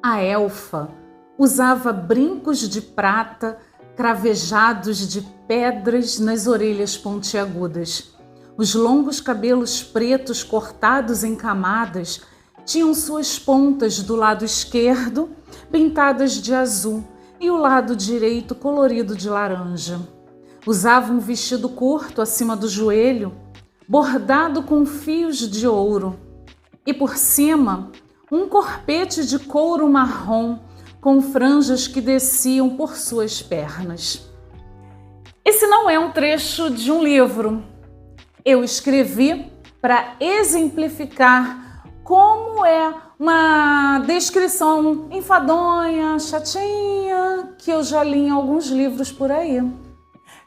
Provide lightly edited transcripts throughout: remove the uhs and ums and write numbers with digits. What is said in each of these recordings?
A elfa usava brincos de prata cravejados de pedras nas orelhas pontiagudas. Os longos cabelos pretos cortados em camadas tinham suas pontas do lado esquerdo pintadas de azul e o lado direito colorido de laranja. Usava um vestido curto acima do joelho, bordado com fios de ouro, e por cima um corpete de couro marrom com franjas que desciam por suas pernas. Esse não é um trecho de um livro. Eu escrevi para exemplificar como é uma descrição enfadonha, chatinha, que eu já li em alguns livros por aí.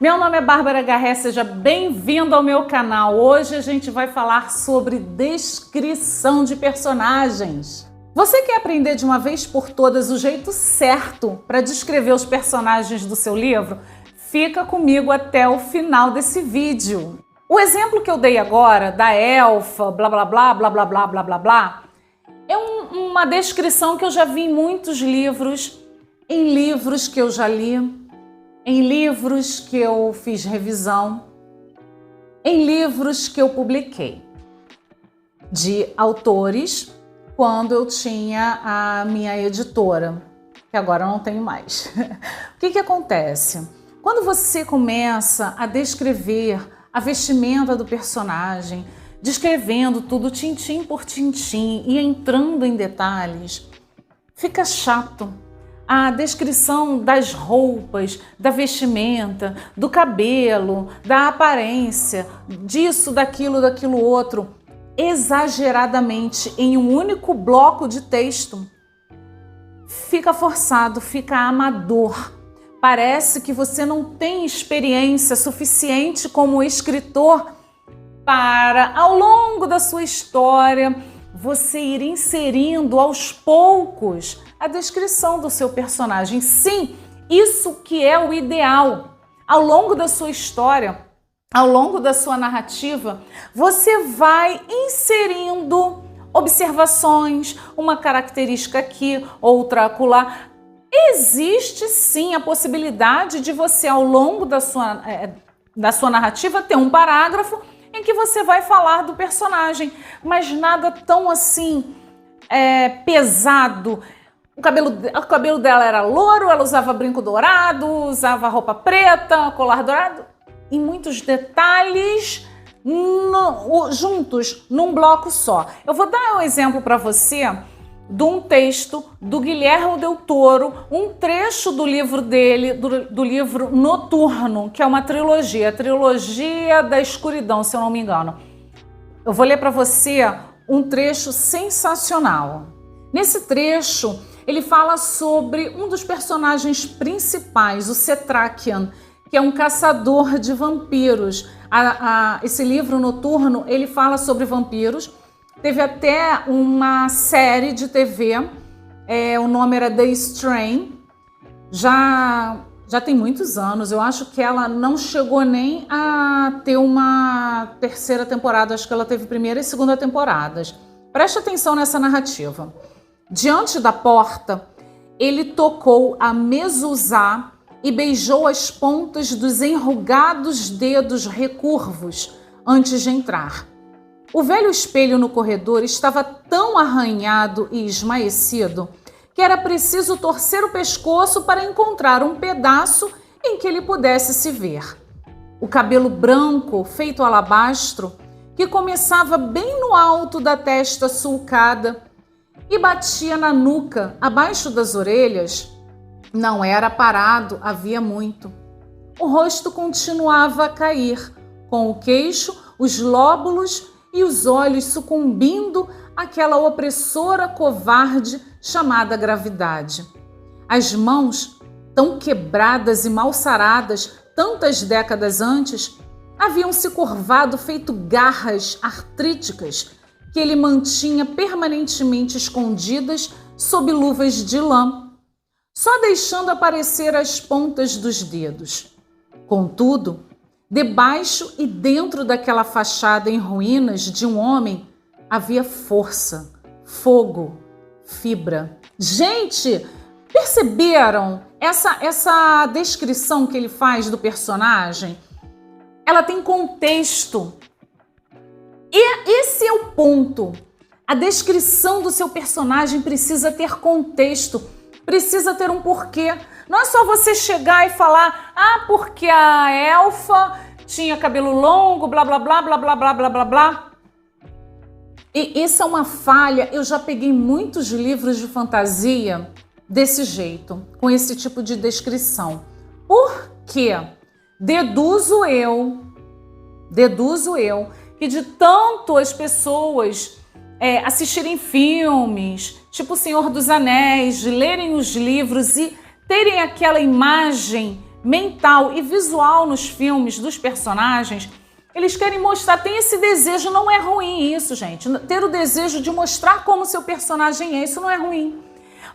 Meu nome é Bárbara Garré, seja bem-vindo ao meu canal. Hoje a gente vai falar sobre descrição de personagens. Você quer aprender de uma vez por todas o jeito certo para descrever os personagens do seu livro? Fica comigo até o final desse vídeo. O exemplo que eu dei agora, da elfa, blá blá blá, blá blá blá, blá blá blá, é uma descrição que eu já vi em muitos livros, em livros que eu já li, em livros que eu fiz revisão, em livros que eu publiquei, de autores quando eu tinha a minha editora, que agora eu não tenho mais. O que acontece? Quando você começa a descrever a vestimenta do personagem, descrevendo tudo tintim por tintim e entrando em detalhes, fica chato. A descrição das roupas, da vestimenta, do cabelo, da aparência, disso, daquilo outro, exageradamente em um único bloco de texto, fica forçado, fica amador. Parece que você não tem experiência suficiente como escritor para, ao longo da sua história, você ir inserindo aos poucos a descrição do seu personagem. Sim, isso que é o ideal. Ao longo da sua história, ao longo da sua narrativa, você vai inserindo observações, uma característica aqui, outra acolá. Existe sim a possibilidade de você, ao longo da sua narrativa, ter um parágrafo em que você vai falar do personagem, mas nada tão assim pesado. O cabelo dela era louro, ela usava brinco dourado, usava roupa preta, colar dourado, e muitos detalhes juntos num bloco só. Eu vou dar um exemplo para você de um texto do Guilherme Del Toro, um trecho do livro dele, do livro Noturno, que é uma trilogia, a trilogia da escuridão, se eu não me engano. Eu vou ler para você um trecho sensacional. Nesse trecho, ele fala sobre um dos personagens principais, o Cetrakian, que é um caçador de vampiros. Esse livro Noturno, ele fala sobre vampiros. Teve até uma série de TV, o nome era The Strain, já tem muitos anos. Eu acho que ela não chegou nem a ter uma terceira temporada, acho que ela teve primeira e segunda temporadas. Preste atenção nessa narrativa. Diante da porta, ele tocou a mezuzá e beijou as pontas dos enrugados dedos recurvos antes de entrar. O velho espelho no corredor estava tão arranhado e esmaecido que era preciso torcer o pescoço para encontrar um pedaço em que ele pudesse se ver. O cabelo branco, feito alabastro, que começava bem no alto da testa sulcada e batia na nuca, abaixo das orelhas, não era parado havia muito. O rosto continuava a cair, com o queixo, os lóbulos e os olhos sucumbindo àquela opressora covarde chamada gravidade. As mãos, tão quebradas e mal saradas tantas décadas antes, haviam se curvado feito garras artríticas que ele mantinha permanentemente escondidas sob luvas de lã, só deixando aparecer as pontas dos dedos. Contudo, debaixo e dentro daquela fachada em ruínas de um homem, havia força, fogo, fibra. Gente, perceberam essa descrição que ele faz do personagem? Ela tem contexto. E esse é o ponto. A descrição do seu personagem precisa ter contexto, precisa ter um porquê. Não é só você chegar e falar, porque a elfa tinha cabelo longo, blá, blá, blá, blá, blá, blá, blá, blá, blá. E isso é uma falha. Eu já peguei muitos livros de fantasia desse jeito, com esse tipo de descrição. Por quê? Deduzo eu, que de tanto as pessoas assistirem filmes, tipo O Senhor dos Anéis, lerem os livros e terem aquela imagem mental e visual nos filmes dos personagens, eles querem mostrar, tem esse desejo, não é ruim isso, gente. Ter o desejo de mostrar como seu personagem é, isso não é ruim.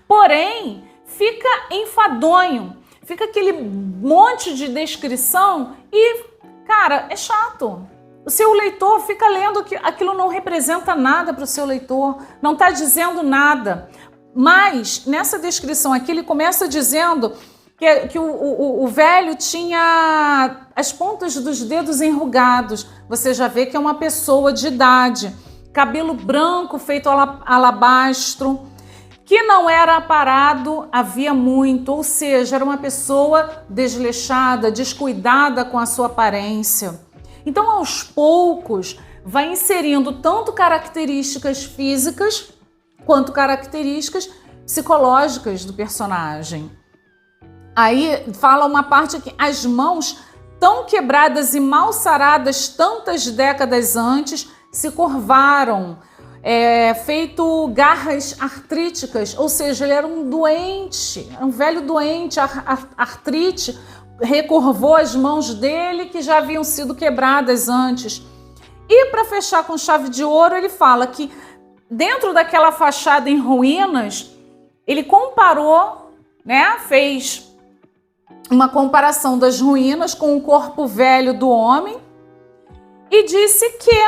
Porém, fica enfadonho, fica aquele monte de descrição e, cara, é chato. O seu leitor fica lendo que aquilo não representa nada para o seu leitor, não está dizendo nada. Mas, nessa descrição aqui, ele começa dizendo que o velho tinha as pontas dos dedos enrugados. Você já vê que é uma pessoa de idade. Cabelo branco feito alabastro, que não era aparado havia muito, ou seja, era uma pessoa desleixada, descuidada com a sua aparência. Então, aos poucos, vai inserindo tanto características físicas quanto características psicológicas do personagem. Aí fala uma parte aqui, as mãos tão quebradas e mal saradas tantas décadas antes se curvaram, feito garras artríticas, ou seja, ele era um doente, um velho doente, artrite, recurvou as mãos dele que já haviam sido quebradas antes. E para fechar com chave de ouro, ele fala que dentro daquela fachada em ruínas, ele comparou, fez uma comparação das ruínas com o corpo velho do homem e disse que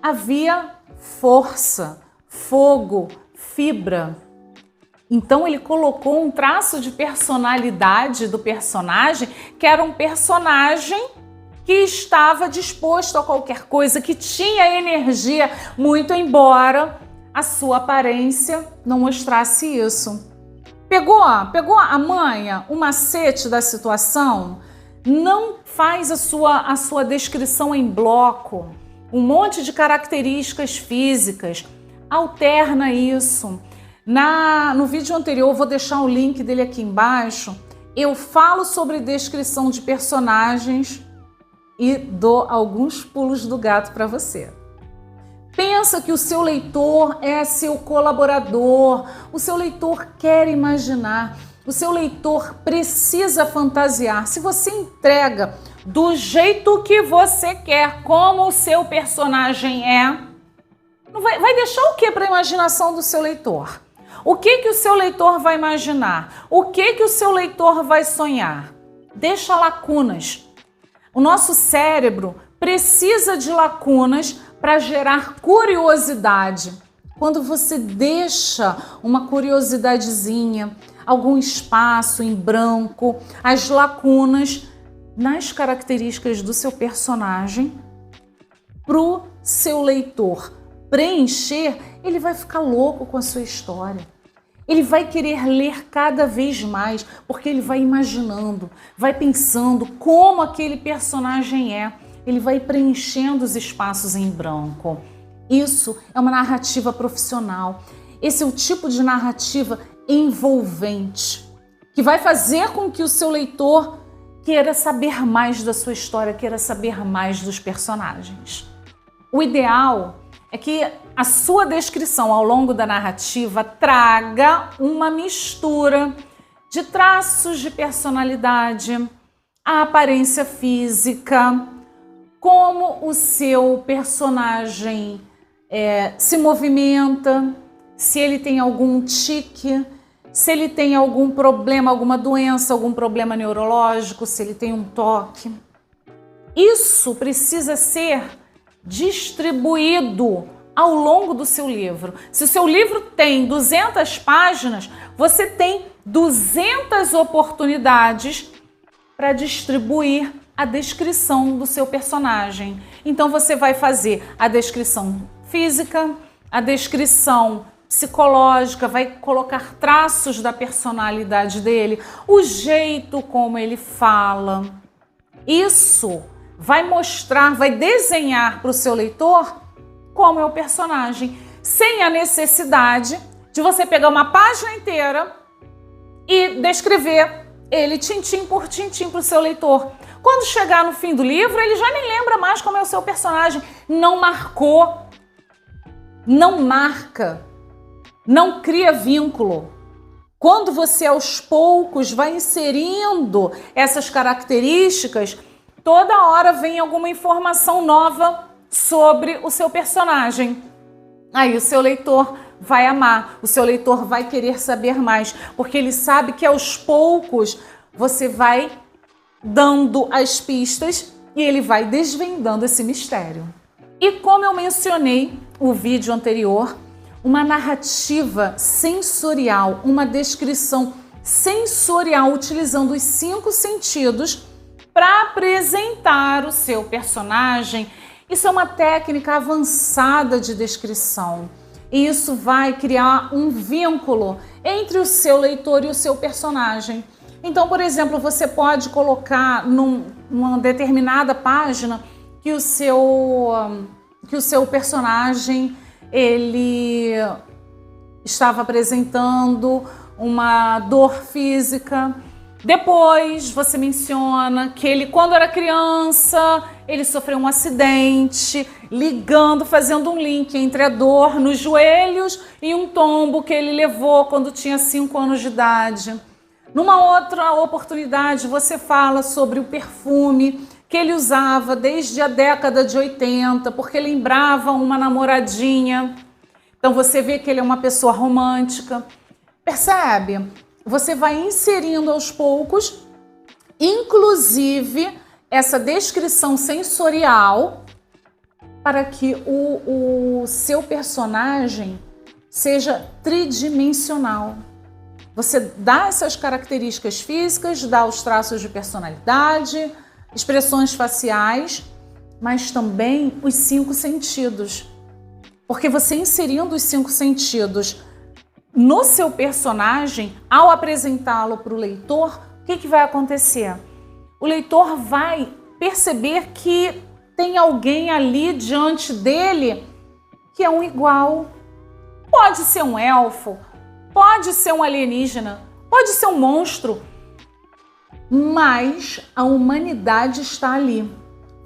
havia força, fogo, fibra. Então ele colocou um traço de personalidade do personagem, que era um personagem que estava disposto a qualquer coisa, que tinha energia, muito embora a sua aparência não mostrasse isso. Pegou a manha, o macete da situação? Não faz a sua descrição em bloco, um monte de características físicas. Alterna isso. No vídeo anterior, eu vou deixar o link dele aqui embaixo, eu falo sobre descrição de personagens e dou alguns pulos do gato para você. Pensa que o seu leitor é seu colaborador, o seu leitor quer imaginar, o seu leitor precisa fantasiar. Se você entrega do jeito que você quer, como o seu personagem vai deixar o que para a imaginação do seu leitor? O que o seu leitor vai imaginar? O que o seu leitor vai sonhar? Deixa lacunas. O nosso cérebro precisa de lacunas para gerar curiosidade. Quando você deixa uma curiosidadezinha, algum espaço em branco, as lacunas nas características do seu personagem, para o seu leitor preencher, ele vai ficar louco com a sua história. Ele vai querer ler cada vez mais, porque ele vai imaginando, vai pensando como aquele personagem é. Ele vai preenchendo os espaços em branco. Isso é uma narrativa profissional. Esse é o tipo de narrativa envolvente, que vai fazer com que o seu leitor queira saber mais da sua história, queira saber mais dos personagens. O ideal é que a sua descrição ao longo da narrativa traga uma mistura de traços de personalidade, a aparência física, como o seu personagem se movimenta, se ele tem algum tique, se ele tem algum problema, alguma doença, algum problema neurológico, se ele tem um toque. Isso precisa ser distribuído ao longo do seu livro. Se o seu livro tem 200 páginas, você tem 200 oportunidades para distribuir a descrição do seu personagem. Então você vai fazer a descrição física, a descrição psicológica, vai colocar traços da personalidade dele, o jeito como ele fala. Isso vai mostrar, vai desenhar para o seu leitor como é o personagem, sem a necessidade de você pegar uma página inteira e descrever ele tintim por tintim para o seu leitor. Quando chegar no fim do livro, ele já nem lembra mais como é o seu personagem. Não marcou, não marca, não cria vínculo. Quando você aos poucos vai inserindo essas características, toda hora vem alguma informação nova sobre o seu personagem. Aí o seu leitor vai amar, o seu leitor vai querer saber mais, porque ele sabe que aos poucos você vai dando as pistas e ele vai desvendando esse mistério. E como eu mencionei no vídeo anterior, uma narrativa sensorial, uma descrição sensorial utilizando os 5 sentidos para apresentar o seu personagem. Isso é uma técnica avançada de descrição. E isso vai criar um vínculo entre o seu leitor e o seu personagem. Então, por exemplo, você pode colocar numa determinada página que o seu personagem ele estava apresentando uma dor física. Depois você menciona que ele, quando era criança, ele sofreu um acidente, fazendo um link entre a dor nos joelhos e um tombo que ele levou quando tinha 5 anos de idade. Numa outra oportunidade, você fala sobre o perfume que ele usava desde a década de 80, porque lembrava uma namoradinha. Então você vê que ele é uma pessoa romântica. Percebe? Você vai inserindo aos poucos, inclusive essa descrição sensorial, para que o seu personagem seja tridimensional. Você dá essas características físicas, dá os traços de personalidade, expressões faciais, mas também os 5 sentidos. Porque você inserindo os 5 sentidos no seu personagem, ao apresentá-lo para o leitor, o que vai acontecer? O leitor vai perceber que tem alguém ali diante dele que é um igual. Pode ser um elfo, pode ser um alienígena, pode ser um monstro, mas a humanidade está ali.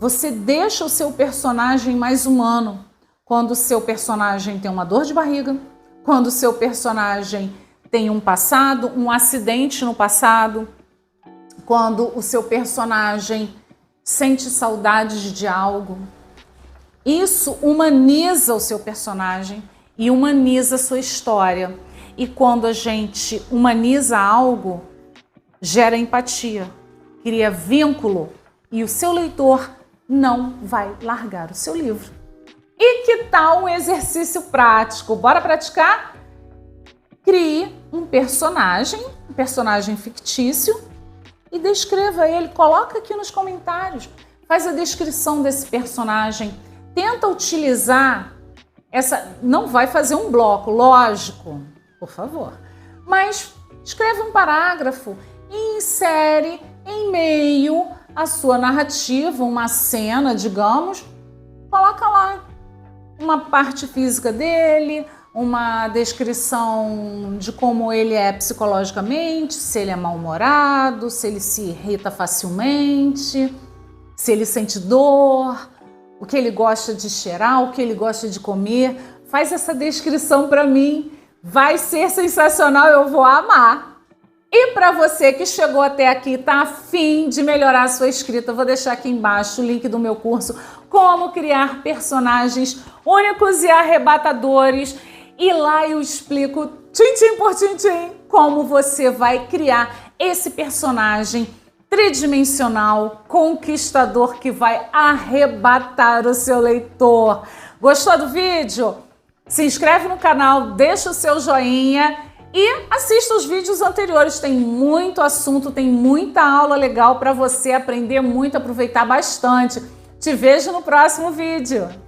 Você deixa o seu personagem mais humano quando o seu personagem tem uma dor de barriga, quando o seu personagem tem um passado, um acidente no passado, quando o seu personagem sente saudades de algo. Isso humaniza o seu personagem e humaniza a sua história. E quando a gente humaniza algo, gera empatia, cria vínculo e o seu leitor não vai largar o seu livro. E que tal um exercício prático? Bora praticar? Crie um personagem fictício e descreva ele. Coloca aqui nos comentários. Faz a descrição desse personagem. Tenta utilizar não vai fazer um bloco, lógico, por favor. Mas escreve um parágrafo e insere em meio a sua narrativa, uma cena, digamos. Coloca lá uma parte física dele, uma descrição de como ele é psicologicamente, se ele é mal-humorado, se ele se irrita facilmente, se ele sente dor, o que ele gosta de cheirar, o que ele gosta de comer. Faz essa descrição para mim, vai ser sensacional, eu vou amar. E para você que chegou até aqui e está afim de melhorar a sua escrita, eu vou deixar aqui embaixo o link do meu curso Como Criar Personagens Únicos e Arrebatadores. E lá eu explico, tintim por tintim, como você vai criar esse personagem tridimensional, conquistador, que vai arrebatar o seu leitor. Gostou do vídeo? Se inscreve no canal, deixa o seu joinha e assista os vídeos anteriores. Tem muito assunto, tem muita aula legal para você aprender muito, aproveitar bastante. Te vejo no próximo vídeo.